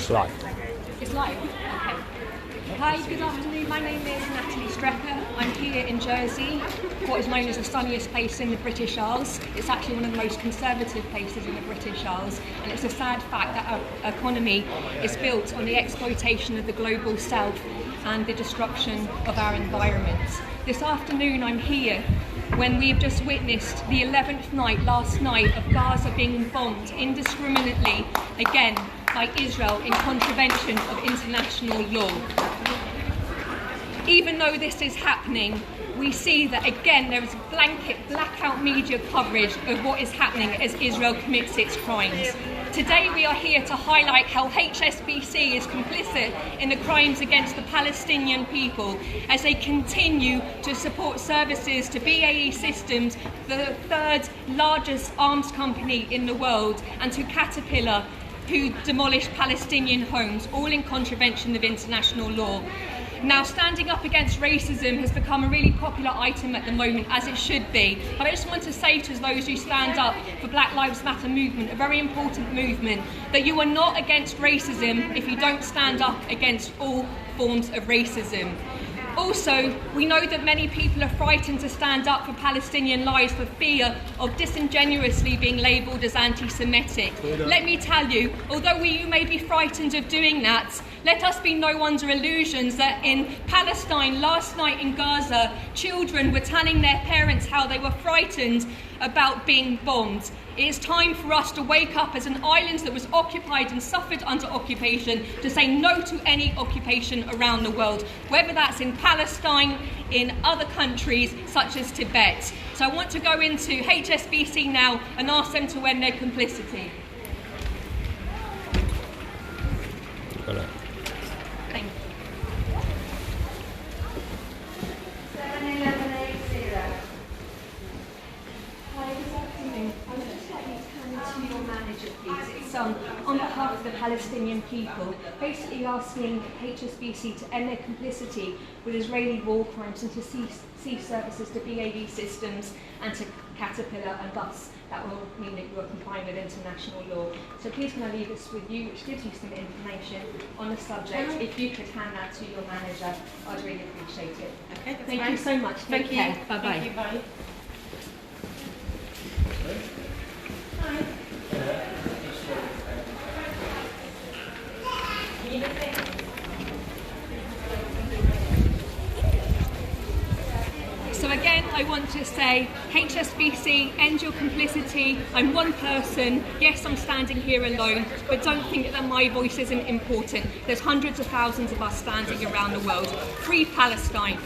It's live. It's live? Okay. Hi, good afternoon. My name is Natalie Strecker. I'm here in Jersey, what is known as the sunniest place in the British Isles. It's actually one of the most conservative places in the British Isles, and it's a sad fact that our economy is built on the exploitation of the global south and the destruction of our environment. This afternoon I'm here when we have just witnessed the 11th night, last night, of Gaza being bombed indiscriminately again by Israel in contravention of international law. Even though this is happening, we see that again there is blanket blackout media coverage of what is happening as Israel commits its crimes. Today we are here to highlight how HSBC is complicit in the crimes against the Palestinian people as they continue to support services to BAE Systems, the third largest arms company in the world, and to Caterpillar, who demolished Palestinian homes, all in contravention of international law. Now, standing up against racism has become a really popular item at the moment, as it should be. But I just want to say to those who stand up for Black Lives Matter movement, a very important movement, that you are not against racism if you don't stand up against all forms of racism. Also, we know that many people are frightened to stand up for Palestinian lives for fear of disingenuously being labelled as anti-Semitic. Let me tell you, although you may be frightened of doing that, let us be no under illusions that in Palestine last night in Gaza, children were telling their parents how they were frightened about being bombed. It is time for us to wake up as an island that was occupied and suffered under occupation to say no to any occupation around the world, whether that's in Palestine, in other countries such as Tibet. So I want to go into HSBC now and ask them to end their complicity. Thank you. 71180. Hi, good afternoon. I would just like you to turn to your manager, please. It's on behalf of the Palestinian people, basically asking HSBC to end their complicity with Israeli war crimes and to cease services to BAE Systems and to Caterpillar, and thus that will mean that you are complying with international law. So please can I leave this with you, which gives you some information on the subject. If you could hand that to your manager, I'd really appreciate it. Okay, that's Thank fine. you so much. Thank Take you. care. Bye-bye. Thank you, bye. So again, I want to say, HSBC, end your complicity. I'm one person. Yes, I'm standing here alone, but don't think that my voice isn't important. There's hundreds of thousands of us standing around the world. Free Palestine.